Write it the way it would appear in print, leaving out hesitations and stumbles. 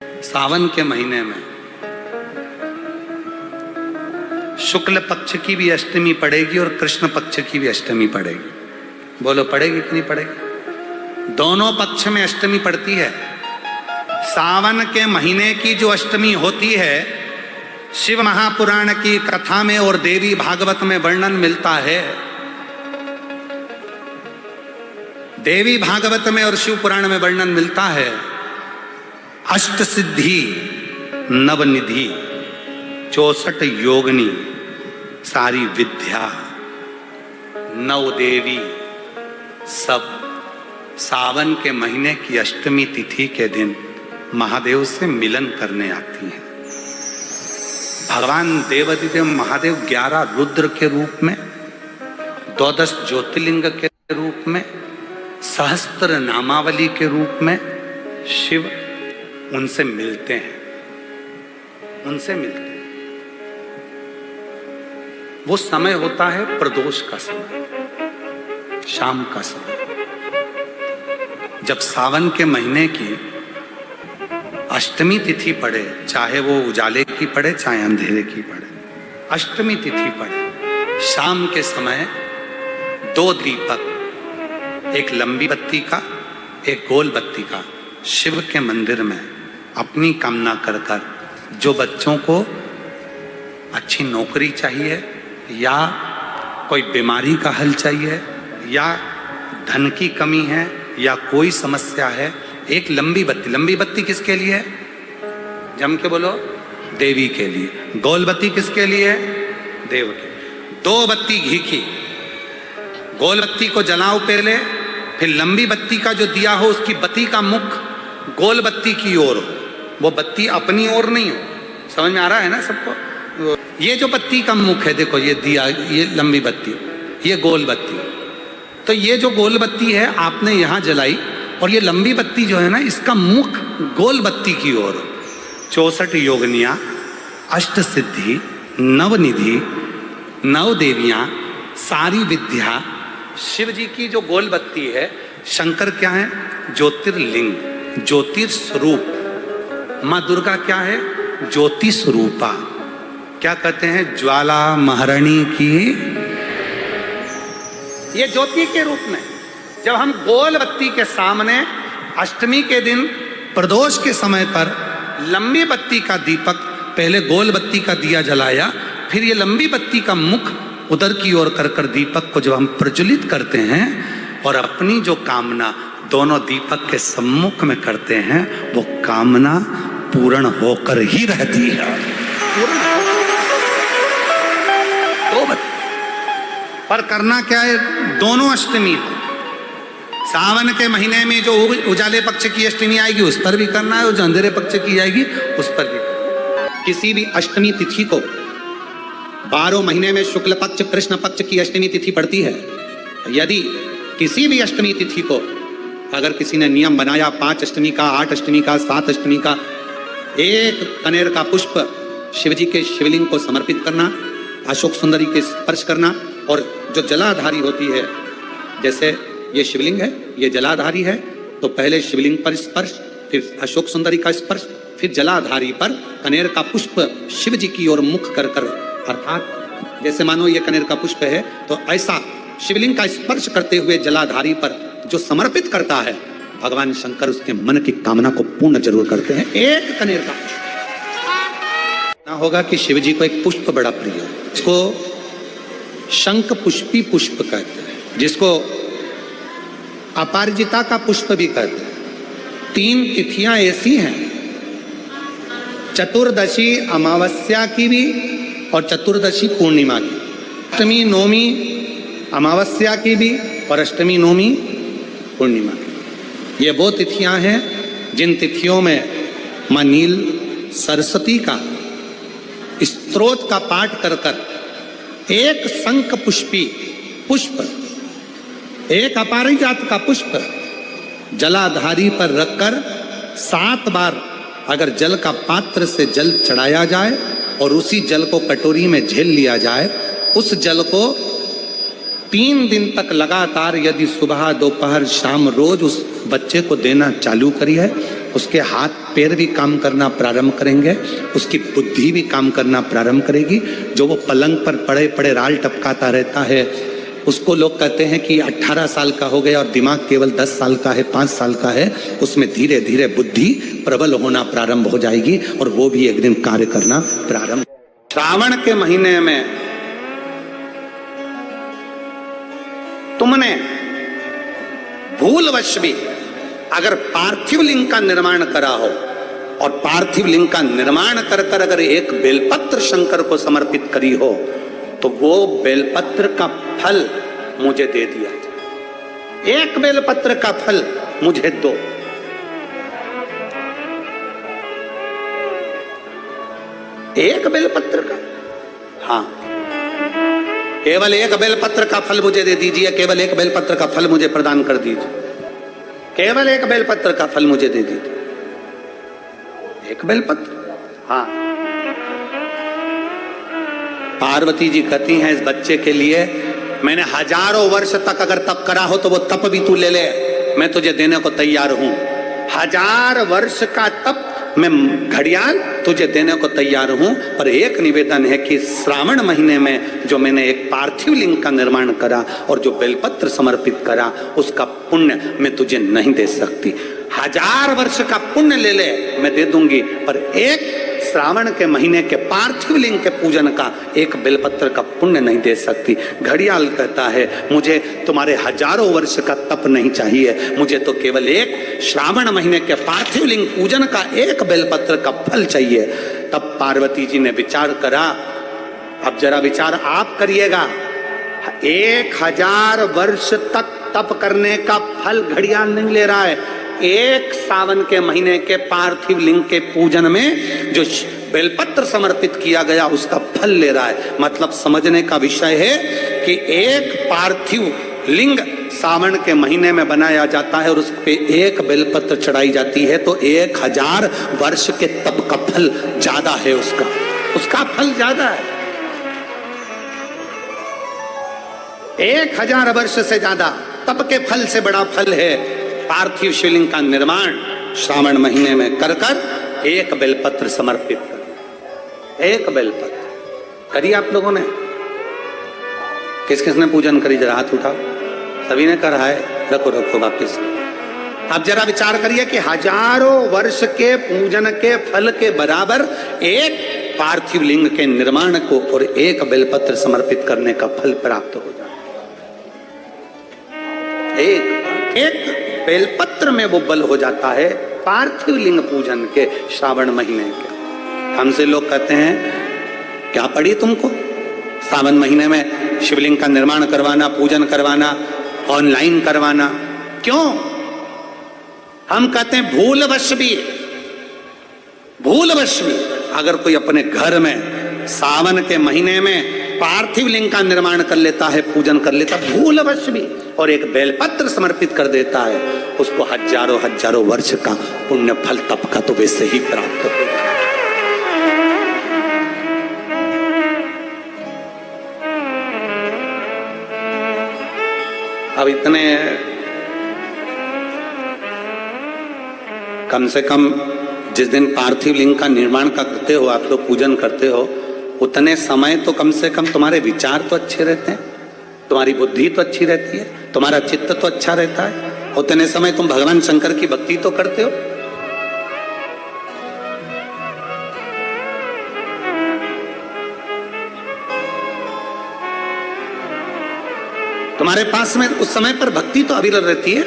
सावन के महीने में शुक्ल पक्ष की भी अष्टमी पड़ेगी और कृष्ण पक्ष की भी अष्टमी पड़ेगी। बोलो पड़ेगी कि नहीं पड़ेगी? दोनों पक्ष में अष्टमी पड़ती है। सावन के महीने की जो अष्टमी होती है, शिव महापुराण की कथा में और देवी भागवत में वर्णन मिलता है। देवी भागवत में और शिव पुराण में वर्णन मिलता है, अष्ट सिद्धि नवनिधि 64 योगिनी सारी विद्या नव देवी सब सावन के महीने की अष्टमी तिथि के दिन महादेव से मिलन करने आती हैं। भगवान देवाधिदेव महादेव 11 रुद्र के रूप में, 12 ज्योतिर्लिंग के रूप में, सहस्त्र नामावली के रूप में शिव उनसे मिलते हैं, उनसे मिलते हैं। वो समय होता है प्रदोष का समय, शाम का समय। जब सावन के महीने की अष्टमी तिथि पड़े, चाहे वो उजाले की पड़े चाहे अंधेरे की पड़े, अष्टमी तिथि पड़े, शाम के समय 2 दीपक, एक लंबी बत्ती का एक गोल बत्ती का, शिव के मंदिर में अपनी कामना कर कर, जो बच्चों को अच्छी नौकरी चाहिए या कोई बीमारी का हल चाहिए या धन की कमी है या कोई समस्या है, एक लंबी बत्ती। लंबी बत्ती किसके लिए है? जम के बोलो, देवी के लिए। गोल बत्ती किसके लिए है? देव के। 2 बत्ती घी की, गोल बत्ती को जलाओ पहले, फिर लंबी बत्ती का जो दिया हो उसकी बत्ती का मुख गोल बत्ती की ओर हो, वो बत्ती अपनी ओर नहीं हो। समझ में आ रहा है ना सबको? ये जो बत्ती का मुख है, देखो ये दिया, ये लंबी बत्ती, ये गोल बत्ती। तो ये जो गोल बत्ती है आपने यहाँ जलाई, और ये लंबी बत्ती जो है ना, इसका मुख गोल बत्ती की ओर। 64 योगिनियाँ, अष्ट सिद्धि, नवनिधि, 9 देवियाँ, सारी विद्या। शिव जी की जो गोल बत्ती है, शंकर क्या है? ज्योतिर्लिंग, ज्योतिर्स्वरूप। माँ दुर्गा क्या है? ज्योति स्वरूपा। क्या कहते हैं? ज्वाला महारानी की। ये ज्योति के रूप में जब हम गोल बत्ती के सामने अष्टमी के दिन प्रदोष के समय पर लंबी बत्ती का दीपक, पहले गोल बत्ती का दिया जलाया, फिर ये लंबी बत्ती का मुख उधर की ओर कर कर दीपक को जब हम प्रज्वलित करते हैं और अपनी जो कामना दोनों दीपक के सम्मुख में करते हैं, वो कामना पूर्ण होकर ही रहती है। पर करना क्या है? दोनों अष्टमी पर, सावन के महीने में जो उजाले पक्ष की अष्टमी आएगी उस पर भी करना है, और जो अंधेरे पक्ष की आएगी उस पर भी करना है। किसी भी अष्टमी तिथि को 12 महीने में शुक्ल पक्ष कृष्ण पक्ष की अष्टमी तिथि पड़ती है। यदि किसी भी अष्टमी तिथि को अगर किसी ने नियम बनाया 5 अष्टमी का, 8 अष्टमी का, 7 अष्टमी का, एक कनेर का पुष्प शिवजी के शिवलिंग को समर्पित करना, अशोक सुंदरी के स्पर्श करना, और जो जलाधारी होती है, जैसे ये शिवलिंग है, ये जलाधारी है, तो पहले शिवलिंग पर स्पर्श, फिर अशोक सुंदरी का स्पर्श, फिर जलाधारी पर कनेर का पुष्प शिव जी की ओर मुख कर कर, अर्थात जैसे मानो ये कनेर का पुष्प है, तो ऐसा शिवलिंग का स्पर्श करते हुए जलाधारी पर जो समर्पित करता है, भगवान शंकर उसके मन की कामना को पूर्ण जरूर करते हैं। एक कनेर का ना होगा कि शिव जी को एक पुष्प बड़ा प्रिय है, इसको शंख पुष्पी पुष्प कहते हैं, जिसको अपराजिता का पुष्प भी कहते हैं। 3 तिथियां ऐसी हैं, चतुर्दशी अमावस्या की भी और चतुर्दशी पूर्णिमा की, अष्टमी नवमी अमावस्या की भी और अष्टमी नवमी पूर्णिमा की। ये वो तिथियां हैं जिन तिथियों में मां नील सरस्वती का स्तोत्र का पाठ कर कर एक शंख पुष्पी पुष्प, एक अपराजिता का पुष्प जलाधारी पर रखकर 7 बार अगर जल का पात्र से जल चढ़ाया जाए और उसी जल को कटोरी में झेल लिया जाए, उस जल को 3 दिन तक लगातार यदि सुबह दोपहर शाम रोज उस बच्चे को देना चालू करी है उसके हाथ पैर भी काम करना प्रारंभ करेंगे, उसकी बुद्धि भी काम करना प्रारंभ करेगी। जो वो पलंग पर पड़े पड़े राल टपकाता रहता है, उसको लोग कहते हैं कि 18 साल का हो गया और दिमाग केवल 10 साल का है, 5 साल का है। उसमें धीरे धीरे बुद्धि प्रबल होना प्रारंभ हो जाएगी और वो भी एक दिन कार्य करना प्रारंभ। श्रावण के महीने में तुमने भूलवश भी अगर पार्थिव लिंग का निर्माण करा हो और पार्थिव लिंग का निर्माण कर कर अगर एक बेलपत्र शंकर को समर्पित करी हो, तो वो बेलपत्र का फल मुझे दे दिया जाए। एक बेलपत्र का फल मुझे दो। एक बेलपत्र का, हाँ, केवल एक बेलपत्र का फल मुझे दे दीजिए, केवल एक बेलपत्र का फल मुझे प्रदान कर दीजिए, केवल एक बेलपत्र का फल मुझे दे दीजिए। एक बेलपत्र, हाँ। पार्वती जी कहती हैं इस बच्चे के लिए, मैंने हजारों वर्ष तक अगर तप करा हो तो वो तप भी तू ले ले, मैं तुझे देने को तैयार हूं। 1000 वर्ष का तप मैं घड़ियाल तुझे देने को तैयार हूं, पर एक निवेदन है कि श्रावण महीने में जो मैंने एक पार्थिव लिंग का निर्माण करा और जो बेलपत्र समर्पित करा, उसका पुण्य मैं तुझे नहीं दे सकती। 1000 वर्ष का पुण्य ले ले, मैं दे दूंगी, पर एक श्रावण के महीने के पार्थिव लिंग के पूजन का एक बेलपत्र का पुण्य नहीं दे सकती। घड़ियाल कहता है मुझे तुम्हारे हजारों वर्ष का तप नहीं चाहिए, मुझे तो केवल एक श्रावण महीने के पार्थिव लिंग पूजन का एक बेलपत्र का फल चाहिए। तब पार्वती जी ने विचार करा, अब जरा विचार आप करिएगा, 1000 वर्ष तक तप करने का फल घड़ियाल नहीं ले रहा है, एक सावन के महीने के पार्थिव लिंग के पूजन में जो बेलपत्र समर्पित किया गया उसका फल ले रहा है। मतलब समझने का विषय है कि एक पार्थिव लिंग सावन के महीने में बनाया जाता है और उस पे एक बेलपत्र चढ़ाई जाती है, तो 1000 वर्ष के तप का फल ज्यादा है, उसका फल ज्यादा है। 1000 वर्ष से ज्यादा तप के फल से बड़ा फल है पार्थिव शिवलिंग का निर्माण श्रावण महीने में कर कर एक बेलपत्र समर्पित कर। एक बेलपत्र करिए आप लोगों ने, किस किसने पूजन करी, जरा हाथ उठाओ। सभी ने करा है, रखो रखो वापिस। अब जरा विचार करिए कि हजारों वर्ष के पूजन के फल के बराबर एक पार्थिव लिंग के निर्माण को और एक बेलपत्र समर्पित करने का फल प्राप्त हो जाए। एक बेलपत्र में वो बल हो जाता है पार्थिव लिंग पूजन के श्रावण महीने के। हमसे लोग कहते हैं क्या पड़ी तुमको सावन महीने में शिवलिंग का निर्माण करवाना, पूजन करवाना, ऑनलाइन करवाना, क्यों? हम कहते हैं भूलवश भी अगर कोई अपने घर में सावन के महीने में पार्थिव लिंग का निर्माण कर लेता है, पूजन कर लेता, भूलवश भी, और एक बेलपत्र समर्पित कर देता है, उसको हजारों वर्ष का पुण्य फल तप का तो वैसे ही प्राप्त होगा। अब इतने कम से कम जिस दिन पार्थिव लिंग का निर्माण करते हो, आप लोग पूजन करते हो, उतने समय तो कम से कम तुम्हारे विचार तो अच्छे रहते हैं, तुम्हारी बुद्धि तो अच्छी रहती है, तुम्हारा चित्त तो अच्छा रहता है। उतने समय तुम भगवान शंकर की भक्ति तो करते हो। तुम्हारे पास में उस समय पर भक्ति तो अविरल रहती है।